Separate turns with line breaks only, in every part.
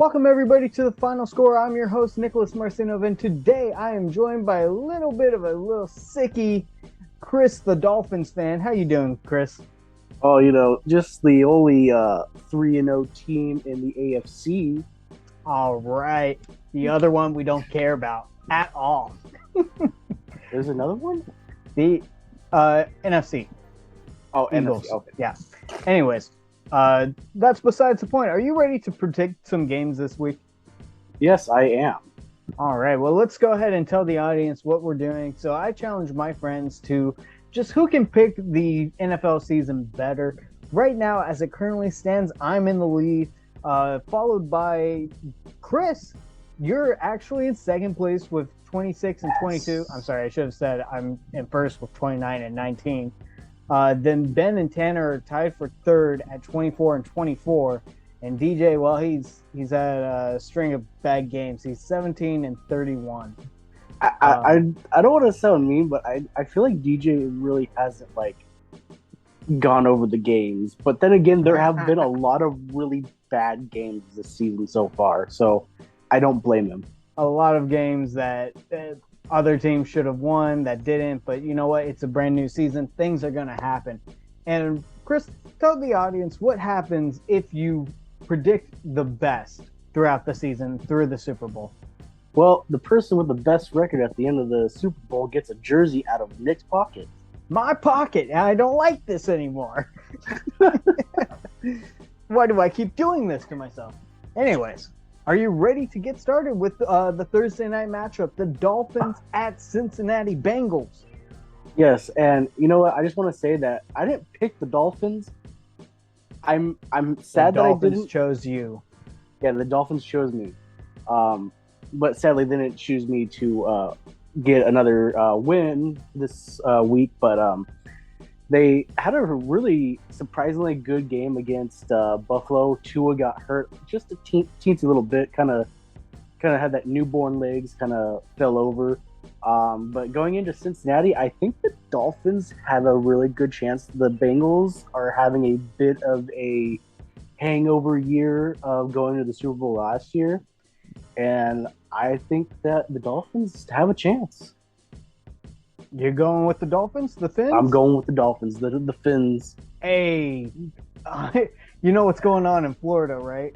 Welcome, everybody, to the Final Score. I'm your host, Nicholas Marcinov, and today I am joined by a little sicky Chris, the Dolphins fan. How you doing, Chris?
Oh, just the only 3-0 team in the AFC.
All right. The other one we don't care about at all.
There's another one?
The NFC.
Oh,
Eagles.
NFC. Okay.
Yeah. Anyways, that's besides the point. Are you ready to predict some games this week?
Yes, I am.
All right. Well, let's go ahead and tell the audience what we're doing. So I challenge my friends to just who can pick the NFL season better. Right now, as it currently stands, I'm in the lead, followed by Chris. You're actually in second place with 26 and 22. I'm sorry, I should have said I'm in first with 29 and 19. Then Ben and Tanner are tied for third at 24 and 24. And DJ, well, he's had a string of bad games. He's 17 and 31.
I don't want to sound mean, but I feel like DJ really hasn't gone over the games. But then again, there have been a lot of really bad games this season so far, so I don't blame him.
A lot of games that other teams should have won that didn't, but you know what? It's a brand new season. Things are going to happen. And Chris, tell the audience what happens if you predict the best throughout the season through the Super Bowl.
Well, the person with the best record at the end of the Super Bowl gets a jersey out of Nick's pocket.
My pocket. I don't like this anymore. Why do I keep doing this to myself? Anyways, are you ready to get started with the Thursday night matchup, the Dolphins at Cincinnati Bengals?
Yes, and you know what? I just want to say that I didn't pick the Dolphins. I'm sad that I didn't.
The Dolphins chose you.
Yeah, the Dolphins chose me. But sadly, they didn't choose me to get another win this week. But they had a really surprisingly good game against Buffalo. Tua got hurt just a teensy little bit, kind of had that newborn legs, kind of fell over. But going into Cincinnati, I think the Dolphins have a really good chance. The Bengals are having a bit of a hangover year of going to the Super Bowl last year. And I think that the Dolphins have a chance.
You're going with the Dolphins, the Fins?
I'm going with the Dolphins, the Fins.
Hey, you know what's going on in Florida, right?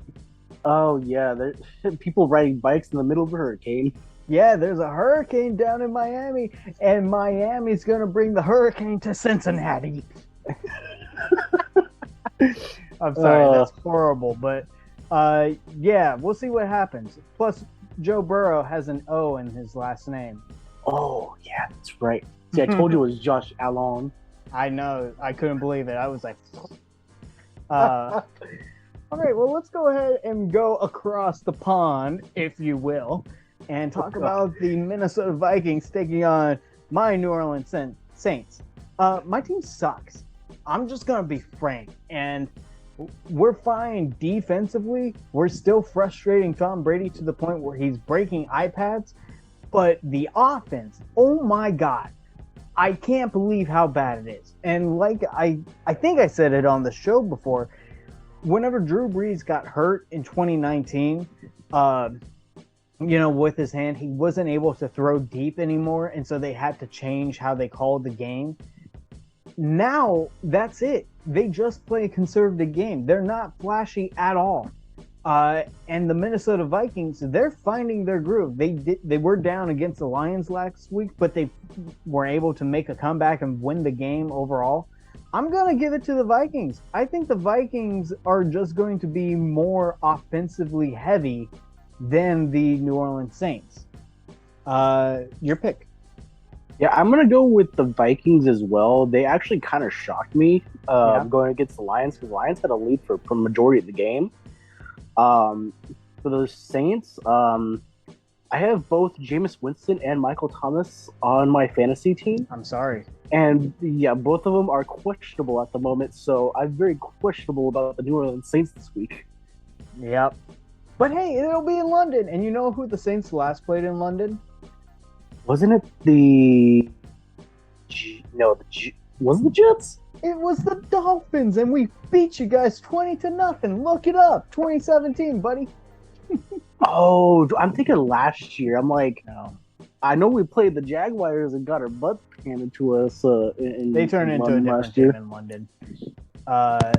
Oh, yeah. There's people riding bikes in the middle of a hurricane.
Yeah, there's a hurricane down in Miami, and Miami's going to bring the hurricane to Cincinnati. I'm sorry, that's horrible, but yeah, we'll see what happens. Plus, Joe Burrow has an O in his last name.
Oh, yeah, that's right. See, I told you it was Josh Allen.
I know. I couldn't believe it. I was like... all right, well, let's go ahead and go across the pond, if you will, and talk about the Minnesota Vikings taking on my New Orleans Saints. My team sucks. I'm just going to be frank. And we're fine defensively. We're still frustrating Tom Brady to the point where he's breaking iPads. But the offense, oh my God, I can't believe how bad it is. And like I think I said it on the show before, whenever Drew Brees got hurt in 2019, with his hand, he wasn't able to throw deep anymore. And so they had to change how they called the game. Now, that's it. They just play a conservative game. They're not flashy at all. And the Minnesota Vikings, they're finding their groove. They were down against the Lions last week, but they were able to make a comeback and win the game overall. I'm going to give it to the Vikings. I think the Vikings are just going to be more offensively heavy than the New Orleans Saints. Your pick.
Yeah, I'm going to go with the Vikings as well. They actually kind of shocked me going against the Lions, because the Lions had a lead for the majority of the game. For the Saints, I have both Jameis Winston and Michael Thomas on my fantasy team.
I'm sorry.
And yeah, both of them are questionable at the moment, so I'm very questionable about the New Orleans Saints this week.
Yep. But hey, it'll be in London. And you know who the Saints last played in London?
Wasn't it the... wasn't the Jets?
It was the Dolphins, and we beat you guys 20-0. Look it up. 2017, buddy.
Oh, I'm thinking last year. I'm like,
No,
I know we played the Jaguars and got our butts handed to us
they turned
in
into a
London
different
last
team
year.
in London. Uh,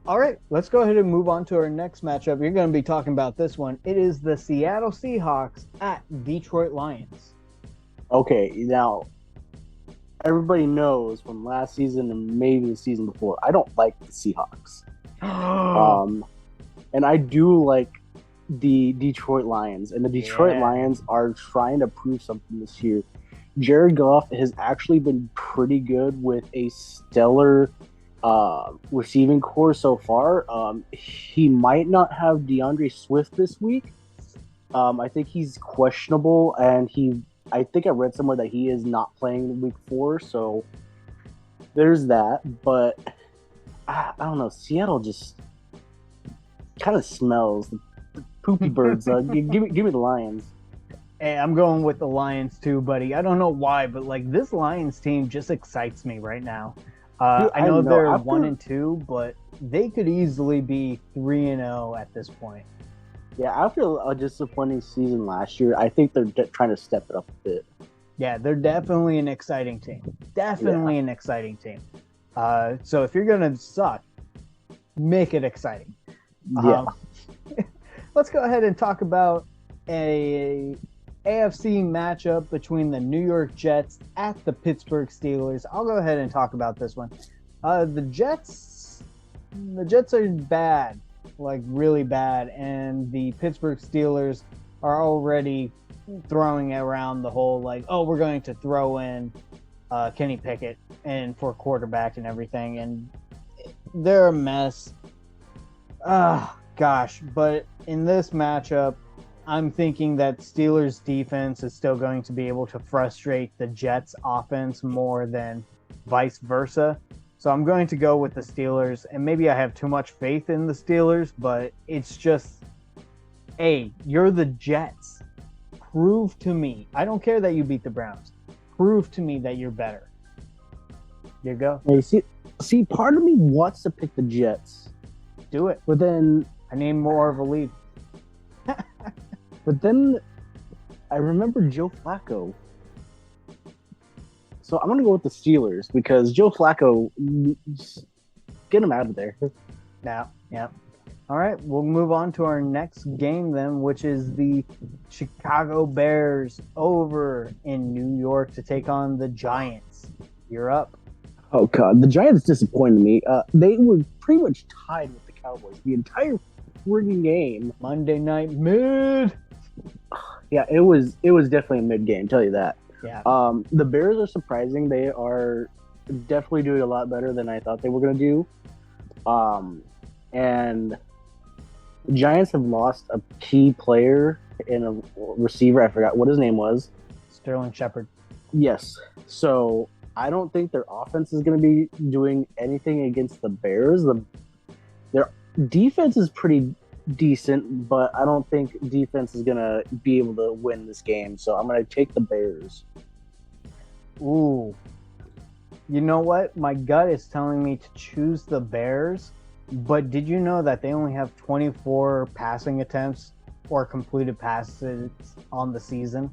all right, let's go ahead and move on to our next matchup. You're going to be talking about this one. It is the Seattle Seahawks at Detroit Lions.
Okay, now everybody knows from last season and maybe the season before, I don't like the Seahawks. Um, and I do like the Detroit Lions, and the Detroit
Yeah.
Lions are trying to prove something this year. Jared Goff has actually been pretty good with a stellar receiving core so far. He might not have DeAndre Swift this week. I think he's questionable, and I think I read somewhere that he is not playing week 4. So there's that. But I don't know. Seattle just kind of smells the poopy birds. Give me the Lions.
Hey, I'm going with the Lions too, buddy. I don't know why, but like this Lions team just excites me right now.
Dude,
I
I
know
know
they're
after
1-2, but they could easily be 3-0 at this point.
yeah after a disappointing season last year, I think they're trying to step it up a bit.
Yeah, they're definitely an exciting team. Definitely an exciting team. So if you're gonna suck, make it exciting.
Yeah.
Let's go ahead and talk about a AFC matchup between the New York Jets at the Pittsburgh Steelers. I'll go ahead and talk about this one. The Jets are bad, like really bad, and the Pittsburgh Steelers are already throwing around the whole like, oh, we're going to throw in Kenny Pickett and for quarterback and everything, and they're a mess. Gosh, but in this matchup, I'm thinking that Steelers defense is still going to be able to frustrate the Jets offense more than vice versa. So I'm going to go with the Steelers, and maybe I have too much faith in the Steelers, but it's just, hey, you're the Jets. Prove to me. I don't care that you beat the Browns. Prove to me that you're better. Here you go.
Hey, see, part of me wants to pick the Jets,
Do it.
but then
I need more of a lead.
But then I remember Joe Flacco. So I'm going to go with the Steelers because Joe Flacco, get him out of there.
Yeah. All right, we'll move on to our next game then, which is the Chicago Bears over in New York to take on the Giants. You're up.
Oh, God. The Giants disappointed me. They were pretty much tied with the Cowboys the entire frigging game.
Monday Night Mid.
Yeah, it was definitely a mid game, tell you that.
Yeah.
The Bears are surprising. They are definitely doing a lot better than I thought they were going to do. And the Giants have lost a key player and a receiver. I forgot what his name was.
Sterling Shepard.
Yes. So I don't think their offense is going to be doing anything against the Bears. Their defense is pretty decent, but I don't think defense is going to be able to win this game. So I'm going to take the Bears.
Ooh. You know what? My gut is telling me to choose the Bears, but did you know that they only have 24 passing attempts or completed passes on the season?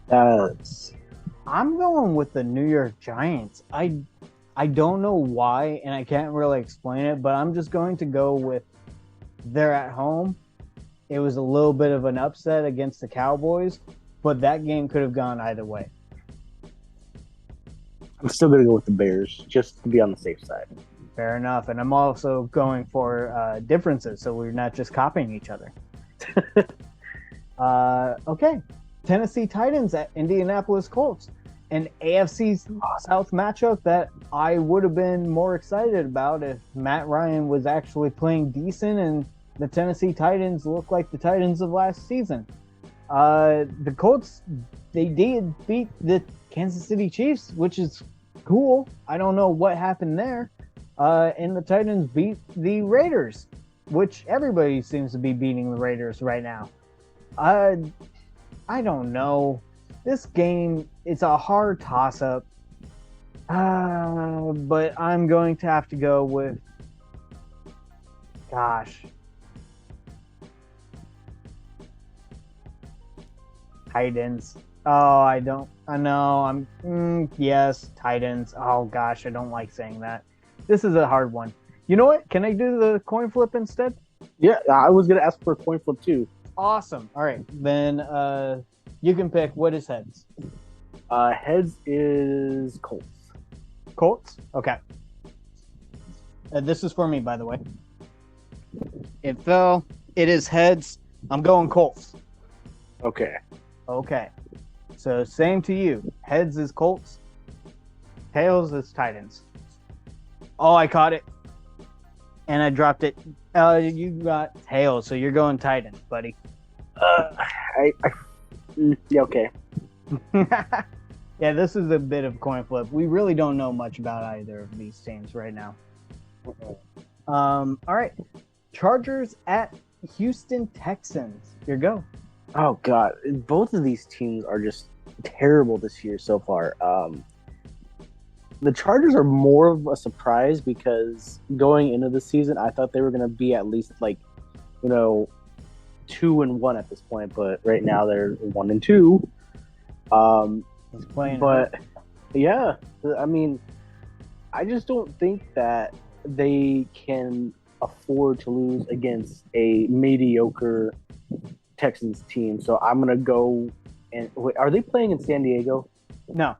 I'm going with the New York Giants. I don't know why, and I can't really explain it, but I'm just going to go with they're at home. It was a little bit of an upset against the Cowboys, but that game could have gone either way.
I'm still going to go with the Bears just to be on the safe side.
Fair enough. And I'm also going for differences, so we're not just copying each other. Okay. Tennessee Titans at Indianapolis Colts. An AFC South matchup that I would have been more excited about if Matt Ryan was actually playing decent and the Tennessee Titans looked like the Titans of last season. The Colts, they did beat the Kansas City Chiefs, which is cool. I don't know what happened there. And the Titans beat the Raiders, which everybody seems to be beating the Raiders right now. I don't know. This game, it's a hard toss-up. But I'm going to have to go with... Gosh. Titans. Oh, I don't. I know. Yes, Titans. Oh gosh, I don't like saying that. This is a hard one. You know what? Can I do the coin flip instead?
Yeah, I was gonna ask for a coin flip too.
Awesome. All right, then you can pick. What is heads?
Heads is Colts.
Colts. Okay. This is for me, by the way. It fell. It is heads. I'm going Colts.
Okay.
Okay. So same to you. Heads is Colts. Tails is Titans. Oh, I caught it. And I dropped it. You got tails, so you're going Titans, buddy.
Yeah, okay.
Yeah, this is a bit of a coin flip. We really don't know much about either of these teams right now. All right. Chargers at Houston Texans. Your go.
Oh God, both of these teams are just terrible this year so far. The Chargers are more of a surprise because going into the season, I thought they were going to be at least 2-1 at this point, but right now they're 1-2.
He's playing.
But yeah, I mean, I just don't think that they can afford to lose against a mediocre Texans team. So I'm gonna go and wait, are they playing in San Diego?
No.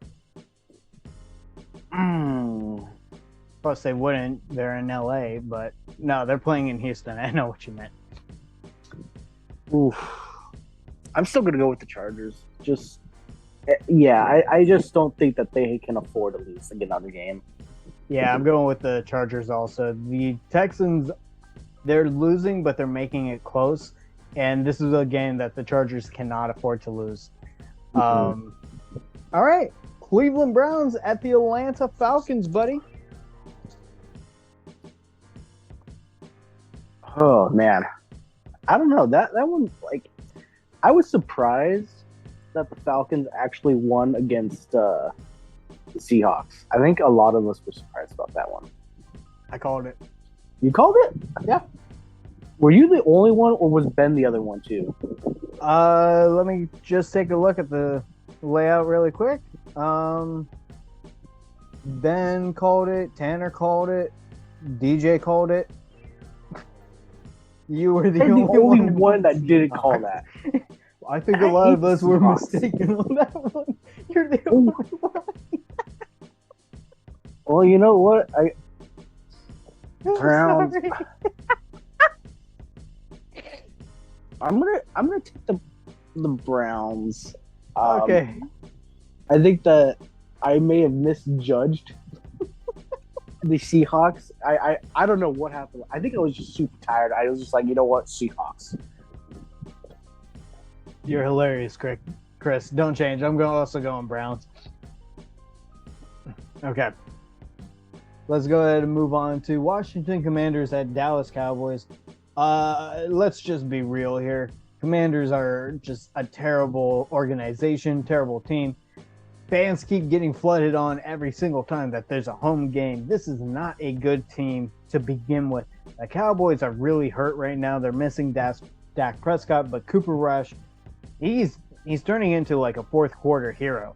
Plus, they wouldn't. They're in LA, but no, they're playing in Houston. I know what you meant.
Oof. I'm still gonna go with the Chargers. I just don't think that they can afford to lose another game.
Yeah, I'm going with the Chargers also. The Texans, they're losing, but they're making it close. And this is a game that the Chargers cannot afford to lose.
Mm-hmm.
All right. Cleveland Browns at the Atlanta Falcons, buddy.
Oh, man. I don't know. That one, I was surprised that the Falcons actually won against the Seahawks. I think a lot of us were surprised about that one.
I called it.
You called it?
Yeah.
Were you the only one, or was Ben the other one too?
Let me just take a look at the layout really quick. Ben called it. Tanner called it. DJ called it. You were the
only one that didn't call that.
I think a lot of us were mistaken on that one. You're the only one.
Well, you know what? Browns. I'm gonna take the Browns.
Okay.
I think that I may have misjudged the Seahawks. I don't know what happened. I think I was just super tired. I was just like, you know what, Seahawks.
You're hilarious, Chris. Don't change. I'm also going Browns. Okay. Let's go ahead and move on to Washington Commanders at Dallas Cowboys. Let's just be real here. Commanders are just a terrible organization, terrible team. Fans keep getting flooded on every single time that there's a home game. This is not a good team to begin with. The Cowboys are really hurt right now. They're missing Dak Prescott, but Cooper Rush, he's turning into like a fourth quarter hero.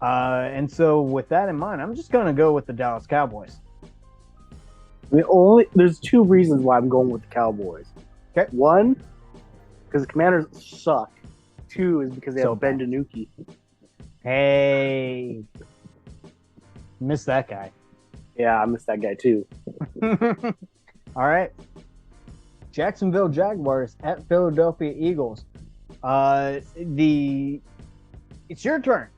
And so with that in mind, I'm just going to go with the Dallas Cowboys.
There's two reasons why I'm going with the Cowboys.
Okay.
One, because the Commanders suck. Two is because they have Ben DiNucci.
Hey, miss that guy.
Yeah, I miss that guy too.
All right. Jacksonville Jaguars at Philadelphia Eagles. It's your turn.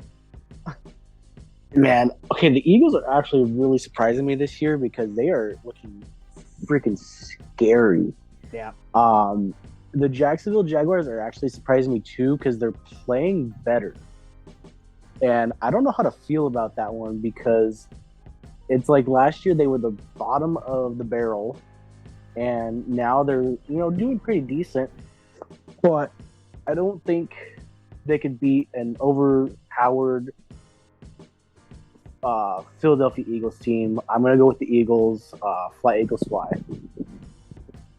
Man, okay, the Eagles are actually really surprising me this year because they are looking freaking scary.
Yeah.
The Jacksonville Jaguars are actually surprising me too because they're playing better. And I don't know how to feel about that one because it's like last year they were the bottom of the barrel and now they're, doing pretty decent. But I don't think they could beat an overpowered Philadelphia Eagles team. I'm going to go with the Eagles. Fly, Eagles, fly.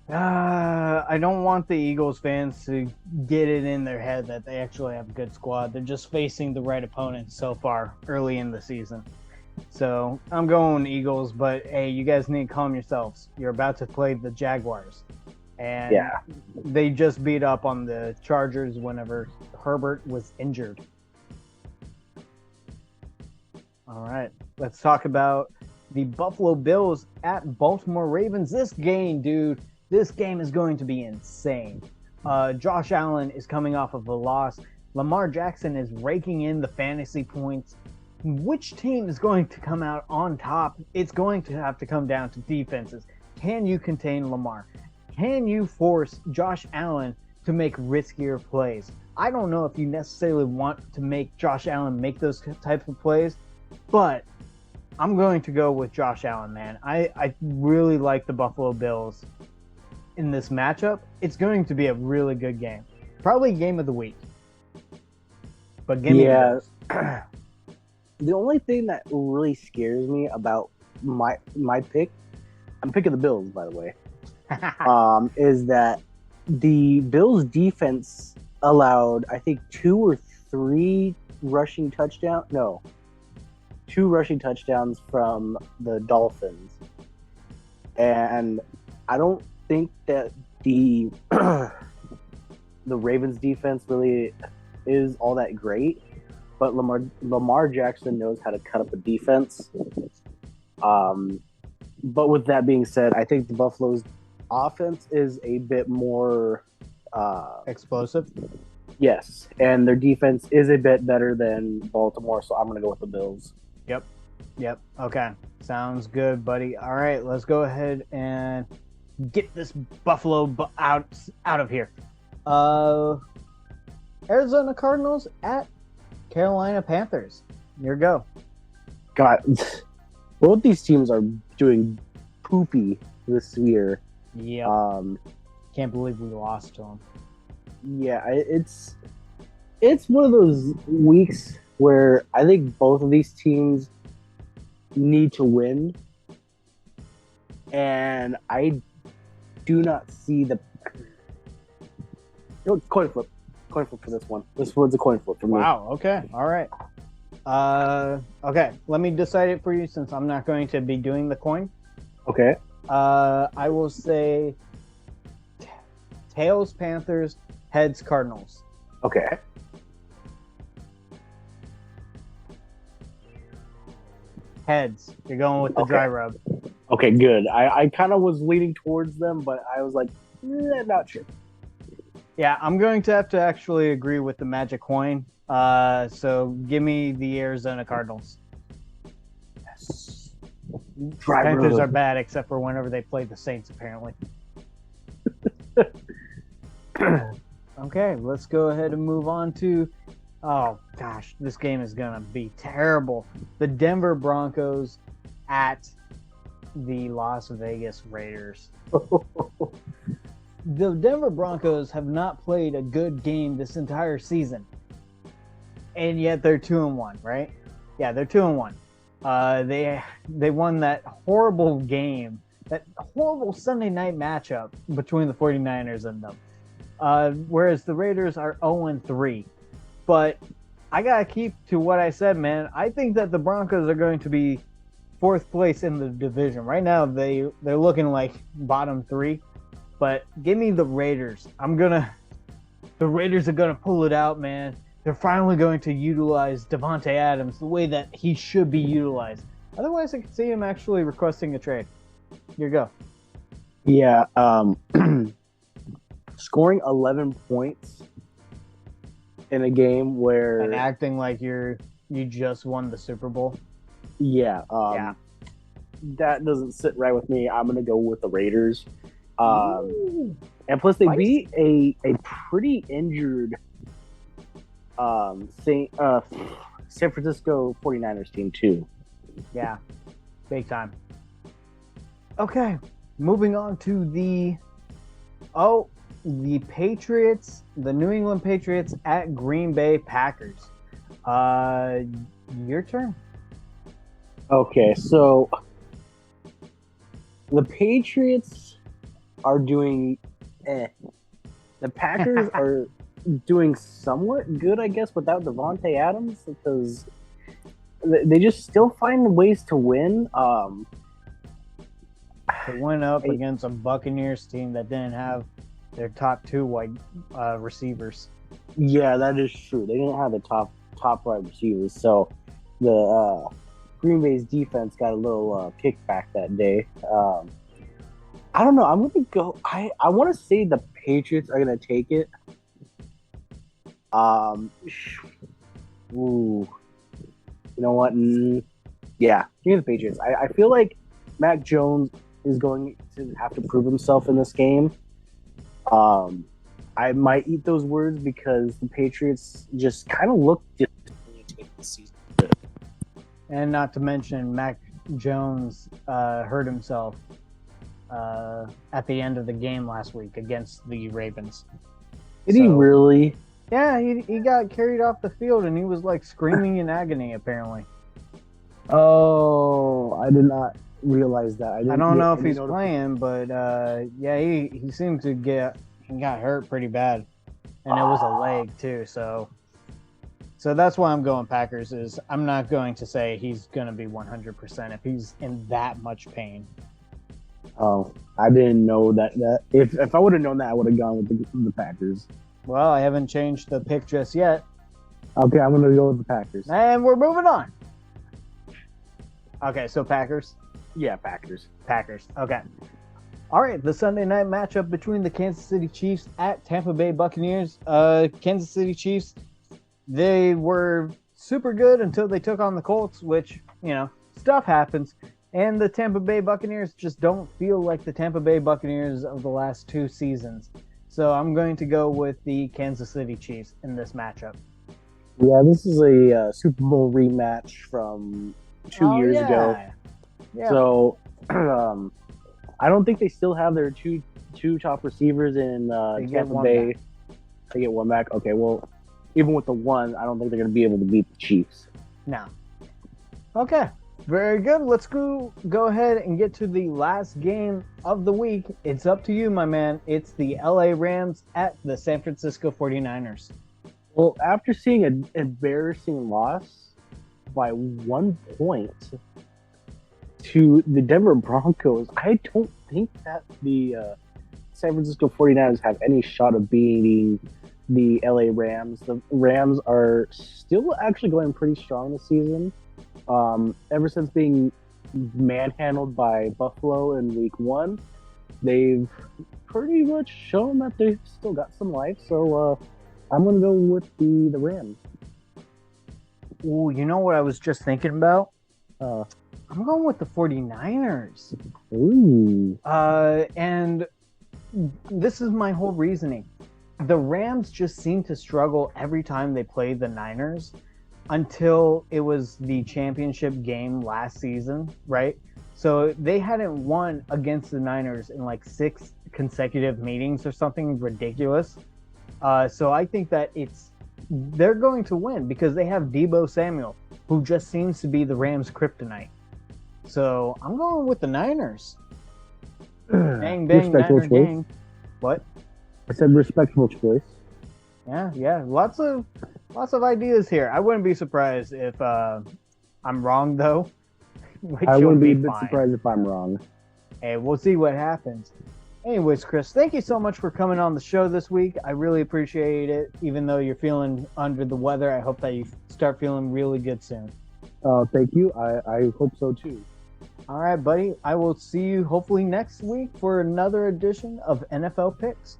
I don't want the Eagles fans to get it in their head that they actually have a good squad. They're just facing the right opponents so far early in the season. So I'm going Eagles, but hey, you guys need to calm yourselves. You're about to play the Jaguars, and
Yeah.
they just beat up on the Chargers whenever Herbert was injured. All right, let's talk about the Buffalo Bills at Baltimore Ravens. This game, dude, this game is going to be insane. Josh Allen is coming off of a loss. Lamar Jackson is raking in the fantasy points. Which team is going to come out on top? It's going to have to come down to defenses. Can you contain Lamar? Can you force Josh Allen to make riskier plays? I don't know if you necessarily want to make Josh Allen make those types of plays, but I'm going to go with Josh Allen, man. I really like the Buffalo Bills in this matchup. It's going to be a really good game. Probably game of the week. But give me the Bills.
The only thing that really scares me about my pick, I'm picking the Bills, by the way, is that the Bills defense allowed, I think, 2 or 3 rushing touchdowns. No, 2 rushing touchdowns from the Dolphins. And I don't think that the the Ravens defense really is all that great. But Lamar Jackson knows how to cut up a defense. But with that being said, I think the Buffalo's offense is a bit more
explosive.
Yes, and their defense is a bit better than Baltimore, so I'm going to go with the Bills.
Yep. Okay. Sounds good, buddy. All right, let's go ahead and get this Buffalo out of here. Arizona Cardinals at Carolina Panthers. Your go.
God, both these teams are doing poopy this year.
Yeah. Can't believe we lost to them.
Yeah, it's one of those weeks where I think both of these teams need to win, and I do not see the coin flip for this one. This one's a coin flip for me.
Wow. Okay. All right. Okay. Let me decide it for you since I'm not going to be doing the coin.
Okay.
I will say tails Panthers, heads Cardinals.
Okay.
Heads. You're going with the dry rub.
Okay, good. I kind of was leaning towards them, but I was like, not sure.
Yeah, I'm going to have to actually agree with the magic coin. So give me the Arizona Cardinals.
Yes.
Panthers are bad except for whenever they play the Saints, apparently. Okay, let's go ahead and move on to... Oh, gosh, this game is going to be terrible. The Denver Broncos at the Las Vegas Raiders. The Denver Broncos have not played a good game this entire season. And yet they're 2-1, right? Yeah, they're 2-1. They won that horrible game, that horrible Sunday night matchup between the 49ers and them. Whereas the Raiders are 0-3. But I got to keep to what I said, man. I think that the Broncos are going to be 4th place in the division. Right now, they're looking like bottom 3. But give me the Raiders. The Raiders are going to pull it out, man. They're finally going to utilize Devontae Adams the way that he should be utilized. Otherwise, I could see him actually requesting a trade. Here you go.
Yeah. Scoring 11 points in a game where...
And acting like you just won the Super Bowl.
Yeah. That doesn't sit right with me. I'm going to go with the Raiders. And plus, they beat a pretty injured San Francisco 49ers team, too.
Yeah. Big time. Okay. Moving on to the Patriots, the New England Patriots at Green Bay Packers. Your turn.
Okay, so the Patriots are doing The Packers are doing somewhat good, I guess, without Devontae Adams because they just still find ways to win.
They went up against a Buccaneers team that didn't have their top two wide receivers.
Yeah, that is true. They didn't have the top wide receivers, so the Green Bay's defense got a little kickback that day. I don't know. I'm gonna go. I want to say the Patriots are gonna take it. Ooh, you know what? Yeah, give me the Patriots. I feel like Mac Jones is going to have to prove himself in this game. I might eat those words because the Patriots just kind of look different this season.
And not to mention, Mac Jones hurt himself at the end of the game last week against the Ravens.
Did he really?
Yeah, he got carried off the field and he was like screaming in agony, apparently.
Oh, I did not realize that.
I don't know if he's playing, but yeah, he seemed to he got hurt pretty bad. And it was a leg too, so that's why I'm going Packers. Is I'm not going to say he's going to be 100% if he's in that much pain.
Oh, I didn't know that. If I would have known that, I would have gone with the Packers.
Well, I haven't changed the pick just yet.
Okay, I'm going to go with the Packers.
And we're moving on. Okay, so Packers?
Yeah, Packers.
Packers. Okay. All right, the Sunday night matchup between the Kansas City Chiefs at Tampa Bay Buccaneers. Kansas City Chiefs, they were super good until they took on the Colts, which, stuff happens. And the Tampa Bay Buccaneers just don't feel like the Tampa Bay Buccaneers of the last two seasons. So I'm going to go with the Kansas City Chiefs in this matchup.
Yeah, this is a Super Bowl rematch from 2 years ago.
Yeah.
So I don't think they still have their two top receivers in Tampa Bay. They get one back. Okay, well, even with the one, I don't think they're going to be able to beat the Chiefs.
No. Okay. Very good. Let's go ahead and get to the last game of the week. It's up to you, my man. It's the LA Rams at the San Francisco 49ers.
Well, after seeing an embarrassing loss by 1 point to the Denver Broncos, I don't think that the San Francisco 49ers have any shot of beating the LA Rams. The Rams are still actually going pretty strong this season. Ever since being manhandled by Buffalo in week 1, they've pretty much shown that they've still got some life. So I'm going to go with the Rams.
Ooh, you know what I was just thinking about? I'm going with the 49ers.
Ooh.
And this is my whole reasoning. The Rams just seem to struggle every time they play the Niners. Until it was the championship game last season, right? So they hadn't won against the Niners in like 6 consecutive meetings or something ridiculous. So I think that they're going to win because they have Deebo Samuel, who just seems to be the Rams' kryptonite. So I'm going with the Niners. Bang, bang, Niner gang. What?
I said respectable choice.
Yeah. Lots of ideas here. I wouldn't be surprised if I'm wrong, though.
I wouldn't be a bit surprised if I'm wrong.
Hey, we'll see what happens. Anyways, Chris, thank you so much for coming on the show this week. I really appreciate it. Even though you're feeling under the weather, I hope that you start feeling really good soon.
Thank you. I hope so, too.
All right, buddy. I will see you hopefully next week for another edition of NFL Picks.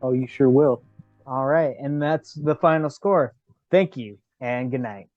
Oh, you sure will.
All right, and that's the final score. Thank you, and good night.